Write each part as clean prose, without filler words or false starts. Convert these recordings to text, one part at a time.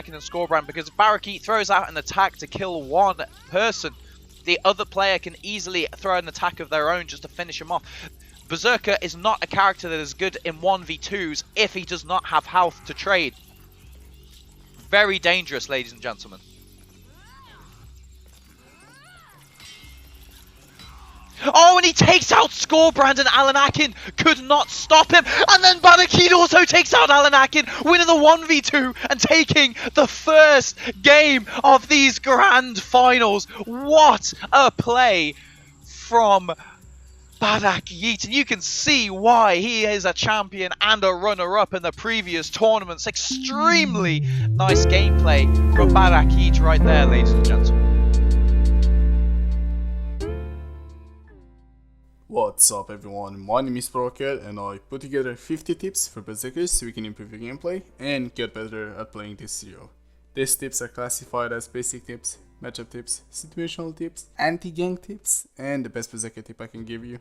and Scorebrand, because if Barakyeet throws out an attack to kill one person, the other player can easily throw an attack of their own just to finish him off. Berserker is not a character that is good in 1v2s if he does not have health to trade. Very dangerous, ladies and gentlemen. Oh, and he takes out Scorebrand, and Alan Akin could not stop him. And then Barakyeet also takes out Alan Akin, winning the 1v2 and taking the first game of these grand finals. What a play from Barakyeet, and you can see why he is a champion and a runner-up in the previous tournaments. Extremely nice gameplay from Barakyeet right there, ladies and gentlemen. What's up everyone, my name is Barakyeet and I put together 50 tips for Berserkers so we can improve your gameplay and get better at playing this hero. These tips are classified as basic tips, matchup tips, situational tips, anti-gank tips, and the best Berserker tip I can give you.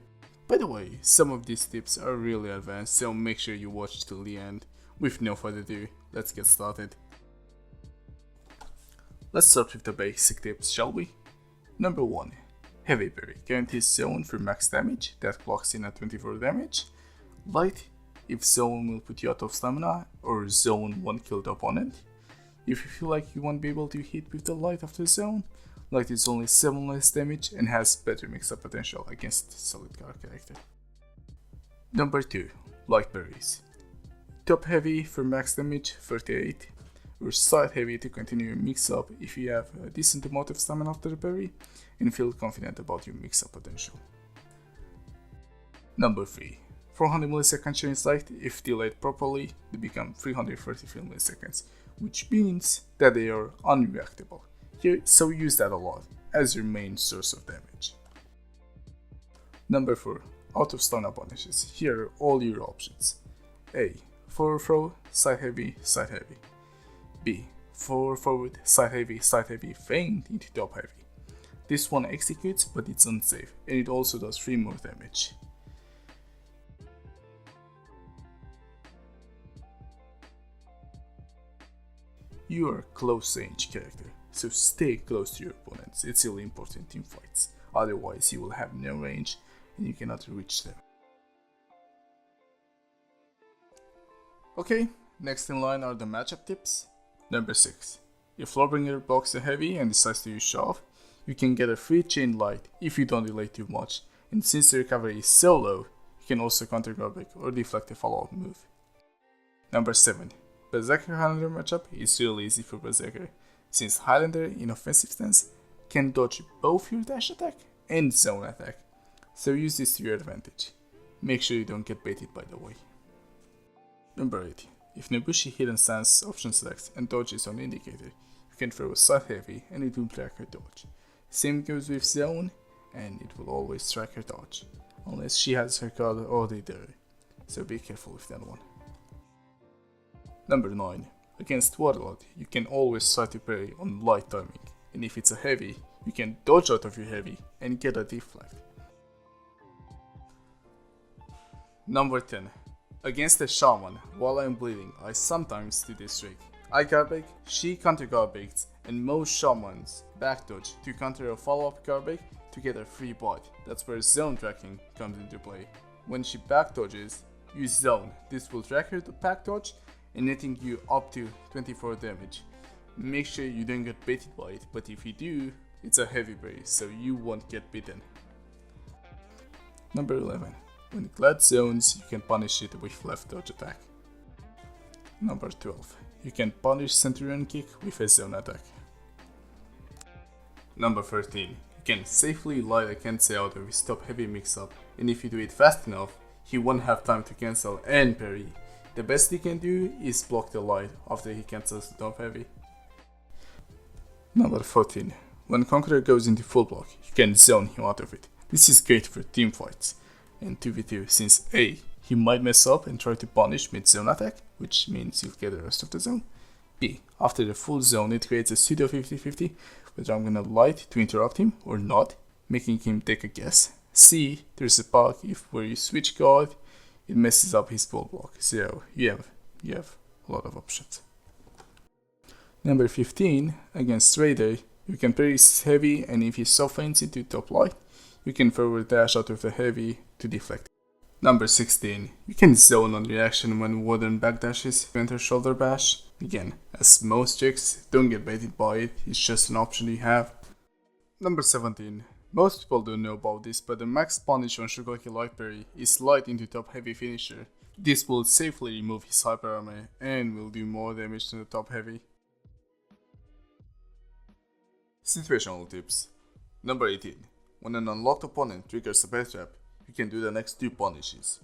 By the way, some of these tips are really advanced, so make sure you watch till the end. With no further ado, let's get started. Let's start with the basic tips, shall we? Number 1. Heavy Berry guarantees zone for max damage that clocks in at 24 damage. Light, if zone will put you out of stamina or zone one killed opponent. If you feel like you won't be able to hit with the light after zone, light is only 7 less damage and has better mix-up potential against solid card character. Number 2. Light Berries. Top Heavy for max damage 38, or Side Heavy to continue your mix-up if you have a decent amount of stamina after the berry and feel confident about your mix-up potential. Number 3. 400 millisecond chains light. If delayed properly, they become 333 milliseconds, which means that they are unreactable. So use that a lot as your main source of damage. Number 4. Out of stamina punishes. Here are all your options. A. Forward throw, side heavy, side heavy. B. Forward, side heavy, feint into top heavy. This one executes, but it's unsafe, and it also does 3 more damage. You are a close range character, so stay close to your opponents. It's really important in fights, otherwise you will have no range and you cannot reach them. Okay, next in line are the matchup tips. Number 6. If Floorbringer blocks a heavy and decides to use shove, you can get a free chain light if you don't delay too much, and since the recovery is so low, you can also counter garbage or deflect a follow-up move. Number 7. Berserker Highlander matchup is really easy for Berserker, since Highlander in offensive stance can dodge both your dash attack and zone attack, so use this to your advantage. Make sure you don't get baited by the way. Number 8. If Nobushi hidden stance option selects and dodge is on indicator, you can throw a side heavy and it will track her dodge. Same goes with zone, and it will always track her dodge, unless she has her card already there, so be careful with that one. Number 9. Against Warlord, you can always try to parry on light timing, and if it's a heavy, you can dodge out of your heavy and get a deflect. Number 10. Against a Shaman, while I'm bleeding, I sometimes do this trick. I garbage, she counter garbages, and most Shamans back dodge to counter a follow-up garbage to get a free bot. That's where zone tracking comes into play. When she back dodges, use zone. This will track her to back dodge and netting you up to 24 damage. Make sure you don't get baited by it, but if you do, it's a heavy berry, so you won't get bitten. Number 11. When Glad zones, you can punish it with left dodge attack. Number 12. You can punish Centurion kick with a zone attack. Number 13. You can safely light a Kensei out of his top heavy mix-up, and if you do it fast enough, he won't have time to cancel and parry. The best he can do is block the light after he cancels the top heavy. Number 14. When Conqueror goes into full block, you can zone him out of it. This is great for team fights and 2v2 since A. He might mess up and try to punish mid-zone attack, which means you'll get the rest of the zone. B. After the full zone, it creates a pseudo 50-50, whether I'm gonna light to interrupt him or not, making him take a guess. C. There's a bug if where you switch guard, it messes up his full block, so you have a lot of options. Number 15, against Raider, you can parry his heavy, and if he softens into top light, you can forward dash out of the heavy to deflect. Number 16, you can zone on reaction when Warden backdashes to enter shoulder bash. Again, as most tricks, don't get baited by it, it's just an option you have. Number 17, most people don't know about this, but the max punish on Shokaki light parry is light into top heavy finisher. This will safely remove his hyper armor and will do more damage than the top heavy. Situational tips. Number 18. When an unlocked opponent triggers a bear trap, you can do the next 2 punishes.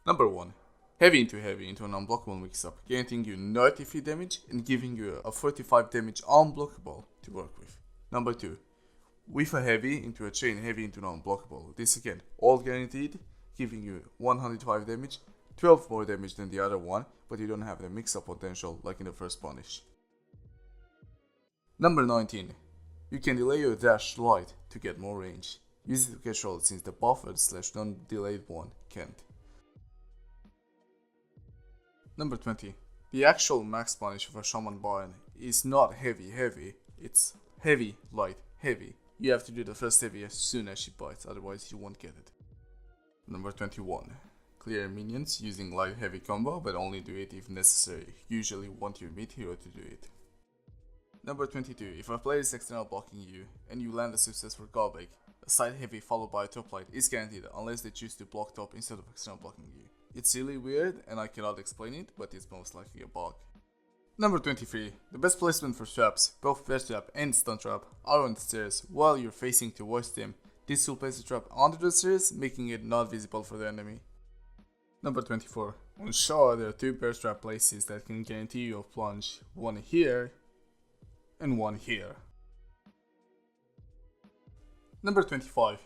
Number 1. Heavy into an unblockable mix-up, guaranteeing you 90 free damage and giving you a 45 damage unblockable to work with. Number 2. With a heavy into a chain, heavy into an unblockable. This again, all guaranteed, giving you 105 damage, 12 more damage than the other one, but you don't have the mix-up potential like in the first punish. Number 19. You can delay your dash light to get more range. Use it to catch roll since the buffered / non-delayed one can't. Number 20. The actual max punish of a Shaman Baron is not heavy, it's heavy, light, heavy. You have to do the first heavy as soon as she bites, otherwise you won't get it. Number 21. Clear minions using light heavy combo, but only do it if necessary. Usually want your mid hero to do it. Number 22. If a player is external blocking you, and you land a success for Garbage, a side heavy followed by a top light is guaranteed unless they choose to block top instead of external blocking you. It's really weird and I cannot explain it, but it's most likely a bug. Number 23. The best placement for traps, both bear trap and stun trap, are on the stairs while you're facing towards them. This will place the trap under the stairs, making it not visible for the enemy. Number 24. On Shaw, there are 2 bear trap places that can guarantee you a plunge, one here and one here. Number 25.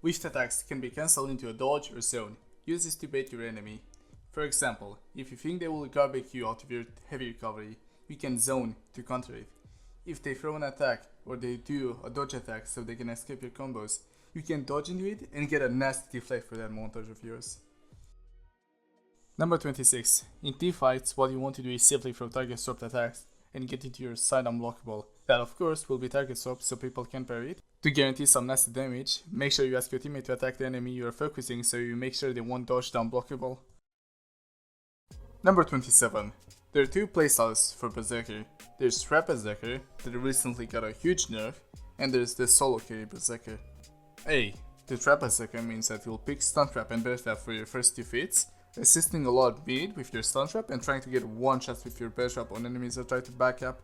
Whiffed attacks can be cancelled into a dodge or zone. Use this to bait your enemy. For example, if you think they will garbage you out of your heavy recovery, you can zone to counter it. If they throw an attack or they do a dodge attack so they can escape your combos, you can dodge into it and get a nasty deflect for that montage of yours. Number 26. In team fights, what you want to do is safely throw target swapped attacks and get into your side unblockable. That of course will be target swapped so people can parry it. To guarantee some nasty damage, make sure you ask your teammate to attack the enemy you are focusing so you make sure they won't dodge the unblockable. Number 27. There are 2 playstyles for Berserker. There's Trap Berserker, that recently got a huge nerf, and there's the solo carry Berserker. The Trap Berserker means that you'll pick Stun Trap and Bear Trap for your first 2 feats, assisting a lot mid with your Stun Trap and trying to get one shot with your Bear Trap on enemies that try to back up.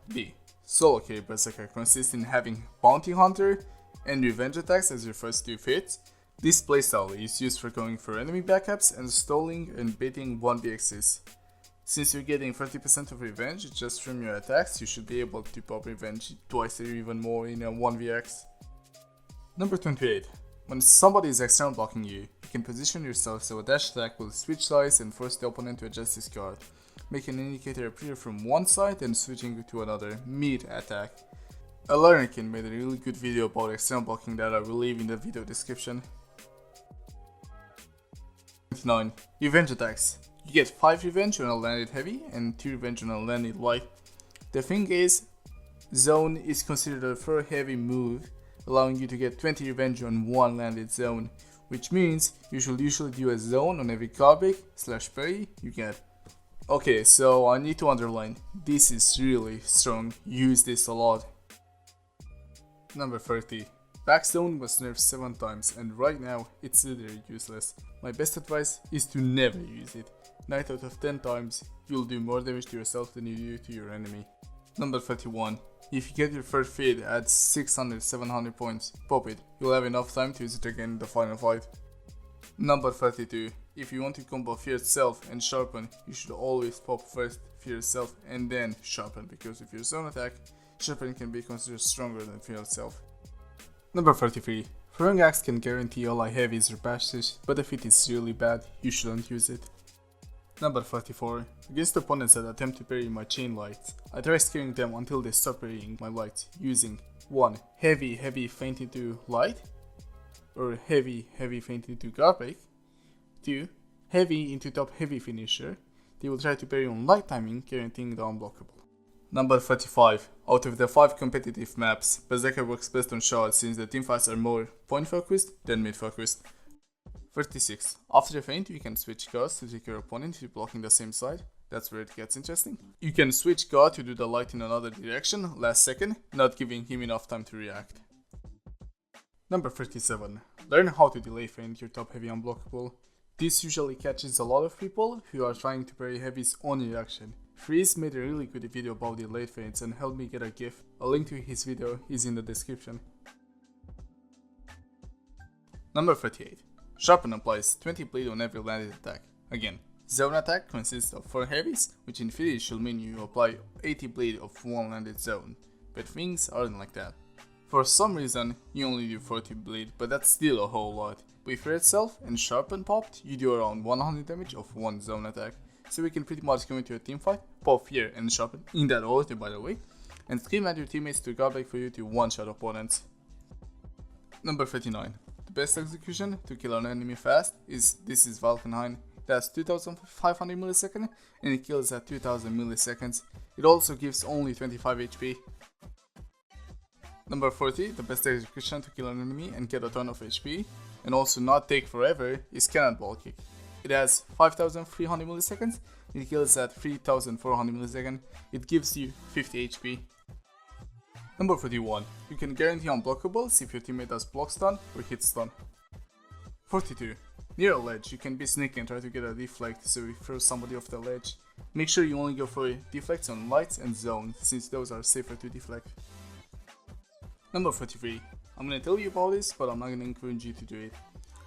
Solo carry Berserker consists in having Bounty Hunter and Revenge attacks as your first 2 feats. This playstyle is used for going for enemy backups and stalling and baiting 1vx's. Since you're getting 30% of revenge just from your attacks, you should be able to pop revenge twice or even more in a 1vx. Number 28. When somebody is external blocking you, you can position yourself so a dash attack will switch sides and force the opponent to adjust his guard, making an indicator appear from one side and switching to another mid-attack. Eldrix made a really good video about external blocking that I will leave in the video description. 29. Revenge attacks. You get 5 revenge on a landed heavy and 2 revenge on a landed light. The thing is, zone is considered a 4 heavy move, allowing you to get 20 revenge on one landed zone, which means you should usually do a zone on every garbage / parry you get. Okay, so I need to underline, this is really strong, use this a lot. Number 30. Backzone was nerfed 7 times and right now it's literally useless. My best advice is to never use it. 9 out of 10 times you'll do more damage to yourself than you do to your enemy. Number 31. If you get your first feed at 600-700 points, pop it. You'll have enough time to use it again in the final fight. Number 32. If you want to combo Fear Self and Sharpen, you should always pop first Fear Self and then Sharpen, because if your zone attack, Sharpen can be considered stronger than Fear Self. Number 33. Throwing Axe can guarantee ally heavies or bashes, but if it is really bad, you shouldn't use it. Number 34. Against opponents that attempt to parry my chain lights, I try scaring them until they stop parrying my lights using 1. Heavy feint into light, or heavy feint into garbage. 2. Heavy into top heavy finisher. They will try to parry on light timing, guaranteeing the unblockable. Number 35. Out of the 5 competitive maps, Berserker works best on Shout since the teamfights are more point focused than mid focused. 36. After the feint, you can switch guards to take your opponent if you're blocking the same side. That's where it gets interesting. You can switch guard to do the light in another direction last second, not giving him enough time to react. Number 37. Learn how to delay feint your top heavy unblockable. This usually catches a lot of people who are trying to parry heavy's on reaction. Freeze made a really good video about delayed feints and helped me get a GIF. A link to his video is in the description. Number 38. Sharpen applies 20 bleed on every landed attack. Again, zone attack consists of 4 heavies, which in theory should mean you apply 80 bleed of one landed zone, but things aren't like that. For some reason, you only do 40 bleed, but that's still a whole lot. With Fear itself and Sharpen popped, you do around 100 damage of one zone attack, so we can pretty much go into a team fight, pop Fear and Sharpen, in that order by the way, and scream at your teammates to guard back for you to one-shot opponents. Number 39. The best execution to kill an enemy fast is This is Valkenhayn. That's 2500 milliseconds and it kills at 2000 milliseconds. It also gives only 25 HP. Number 40, the best execution to kill an enemy and get a ton of HP, and also not take forever, is Cannonball Kick. It has 5300 milliseconds, it kills at 3400 milliseconds, it gives you 50 HP. Number 41, you can guarantee unblockables if your teammate does block stun or hit stun. 42, near a ledge, you can be sneaky and try to get a deflect so you throw somebody off the ledge. Make sure you only go for deflects on lights and zone, since those are safer to deflect. Number 43. I'm gonna tell you about this, but I'm not gonna encourage you to do it.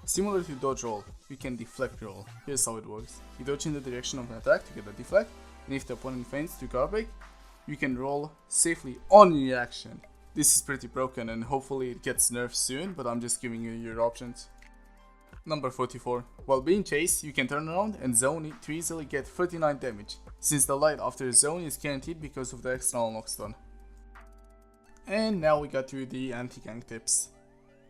Similar to dodge roll, you can deflect roll. Here's how it works. You dodge in the direction of an attack to get a deflect, and if the opponent feints to guard break, you can roll safely on reaction. This is pretty broken and hopefully it gets nerfed soon, but I'm just giving you your options. Number 44. While being chased, you can turn around and zone it to easily get 39 damage, since the light after zone is guaranteed because of the extra unlock stun. And now we got to the anti-gank tips.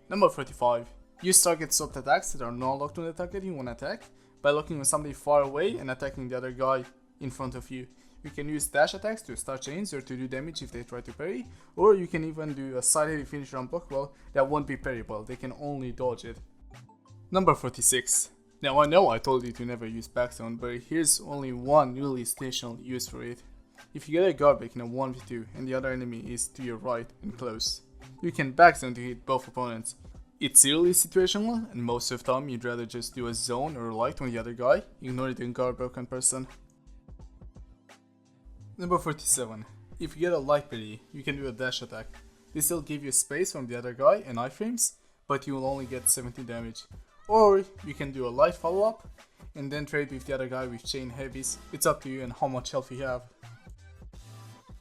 Number 45. Use target swapped attacks that are not locked on the target in one attack by locking on somebody far away and attacking the other guy in front of you. You can use dash attacks to start chains or to do damage if they try to parry, or you can even do a side heavy finisher unblockable that won't be parryable, they can only dodge it. Number 46. Now I know I told you to never use backzone, but here's only one really situational use for it. If you get a guard break in a 1v2 and the other enemy is to your right and close, you can backzone to hit both opponents. It's really situational, and most of the time you'd rather just do a zone or a light on the other guy, ignore the guard broken person. Number 47. If you get a light parry, you can do a dash attack. This will give you space from the other guy and iframes, but you will only get 70 damage. Or you can do a light follow up and then trade with the other guy with chain heavies. It's up to you and how much health you have.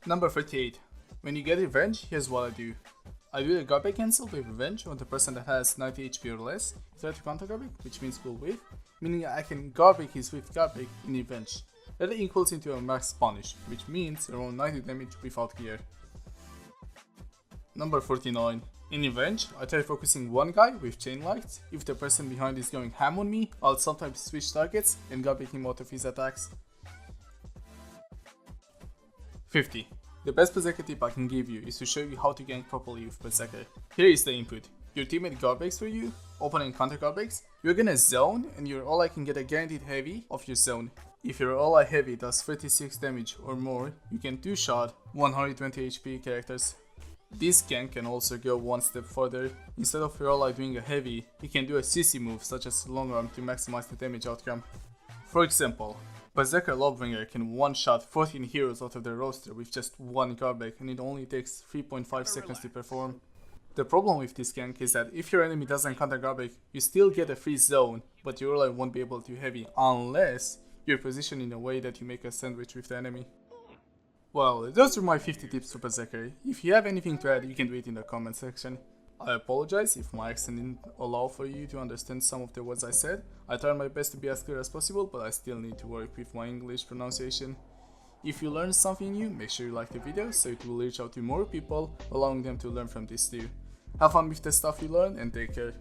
Number 38. When you get revenge, here's what I do. I do the guard break cancel with revenge on the person that has 90 HP or less. Try to counter guard break, which means full wave, meaning I can guard break his with guard break in revenge. That equals into a max punish, which means around 90 damage without gear. Number 49. In revenge, I try focusing one guy with chain lights. If the person behind is going ham on me, I'll sometimes switch targets and guard break him out of his attacks. 50. The best Berserker tip I can give you is to show you how to gank properly with Berserker. Here is the input. Your teammate guard breaks for you, opponent counter guard breaks, you're gonna zone and your ally can get a guaranteed heavy of your zone. If your ally heavy does 36 damage or more, you can 2-shot 120 HP characters. This gank can also go one step further. Instead of your ally doing a heavy, you can do a CC move such as long arm to maximize the damage outcome. For example, Berserker Lobbringer can one-shot 14 heroes out of their roster with just one guard break, and it only takes 3.5 seconds to perform. The problem with this gank is that if your enemy doesn't counter guard break, you still get a free zone, but your ally won't be able to heavy unless you're positioned in a way that you make a sandwich with the enemy. Well, those are my 50 tips for Berserker. If you have anything to add, you can do it in the comment section. I apologize if my accent didn't allow for you to understand some of the words I said. I tried my best to be as clear as possible, but I still need to work with my English pronunciation. If you learned something new, make sure you like the video so it will reach out to more people, allowing them to learn from this too. Have fun with the stuff you learned and take care.